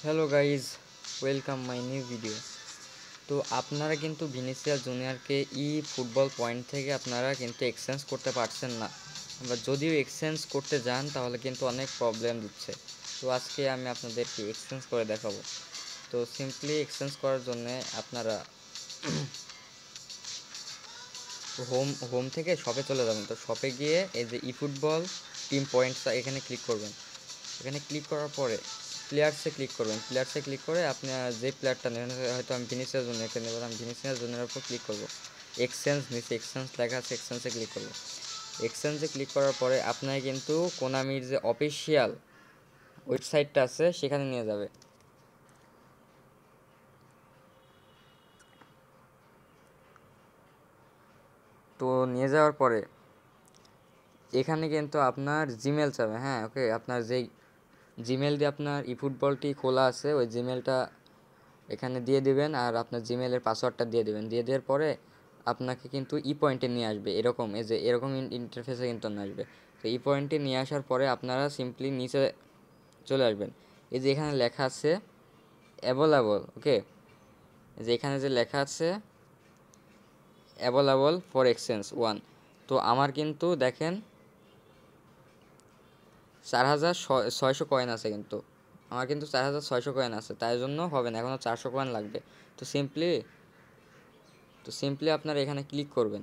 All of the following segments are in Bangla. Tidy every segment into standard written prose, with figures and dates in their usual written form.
Hello guys, welcome my new video. তো আপনারা কিন্তু ভিনিসিয়াস জুনিয়রকে ফুটবল পয়েন্ট থেকে আপনারা কিন্তু এক্সচেঞ্জ করতে পারছেন না, বা যদিও এক্সচেঞ্জ করতে যান তাহলে কিন্তু অনেক প্রবলেম দিচ্ছে। তো আজকে আমি আপনাদেরকে এক্সচেঞ্জ করে দেখাবো। তো সিম্পলি এক্সচেঞ্জ করার জন্য আপনারা হোম থেকে শপে চলে যাবেন। তো শপে গিয়ে এই যে ফুটবল টিম পয়েন্টস এখানে ক্লিক করবেন। এখানে ক্লিক করার পরে প্লেয়ার্সে ক্লিক করবেন। প্লেয়ার্সে ক্লিক করে আপনি যে প্লেয়ারটা নেবেন, হয়তো আমি ভিনিসিয়াস জুনিয়রকে নেব, আমি ভিনিসিয়াস জুনিয়রের উপর ক্লিক করব। এক্সচেঞ্জ নিচে এক্সচেঞ্জ লেখা আছে, এক্সচেঞ্জে ক্লিক করব। এক্সচেঞ্জে ক্লিক করার পরে আপনাকে কিন্তু কোনামির যে অফিসিয়াল ওয়েবসাইটটা আছে সেখানে নিয়ে যাবে। তো নিয়ে যাওয়ার পরে এখানে কিন্তু আপনার জিমেল চাবে। হ্যাঁ, ওকে, আপনার যেই জিমেল দিয়ে আপনার ফুটবলটি খোলা আছে ওই জিমেলটা এখানে দিয়ে দিবেন, আর আপনার জিমেলের পাসওয়ার্ডটা দিয়ে দিবেন। দিয়ে দেওয়ার পরে আপনাকে কিন্তু পয়েন্টে নিয়ে আসবে। এরকম এই যে এরকম ইন্টারফেসে কিন্তু নিয়ে আসবে। তো পয়েন্টে নিয়ে আসার পরে আপনারা সিম্পলি নিচে চলে আসবেন। এই যে এখানে লেখা আছে অ্যাভেলেবল, ওকে, যে এখানে যে লেখা আছে অ্যাভেলেবল ফর এক্সচেঞ্জ 1। তো আমার কিন্তু দেখেন 4600 কয়েন আছে, কিন্তু আমার কিন্তু 4600 কয়েন আছে, তাই জন্য হবে না, এখনও 400 কয়েন লাগবে। তো সিম্পলি আপনারা এখানে ক্লিক করবেন।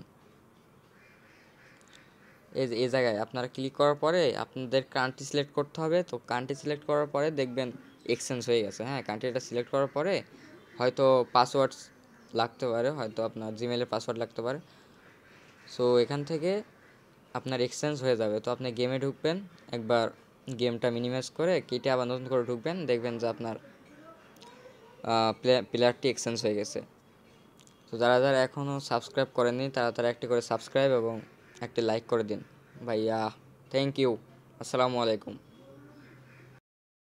এই জায়গায় আপনারা ক্লিক করার পরে আপনাদের কান্ট্রি সিলেক্ট করতে হবে। তো কান্ট্রি সিলেক্ট করার পরে দেখবেন এক্সচেঞ্জ হয়ে গেছে। হ্যাঁ, কান্ট্রিটা সিলেক্ট করার পরে হয়তো পাসওয়ার্ড লাগতে পারে, হয়তো আপনার জিমেলের পাসওয়ার্ড লাগতে পারে। সো এখান থেকে আপনার এক্সচেঞ্জ হয়ে যাবে। তো আপনি গেমে ঢুকবেন, একবার গেমটা মিনিমাইজ করে কেটে আবার নতুন করে ঢুকবেন, দেখবেন যে আপনার প্লেয়ারটি এক্সচেঞ্জ হয়ে গেছে। তো যারা যারা এখনও সাবস্ক্রাইব করেননি তারা একটি করে সাবস্ক্রাইব এবং একটি লাইক করে দিন ভাইয়া। Thank you. আসসালামু আলাইকুম।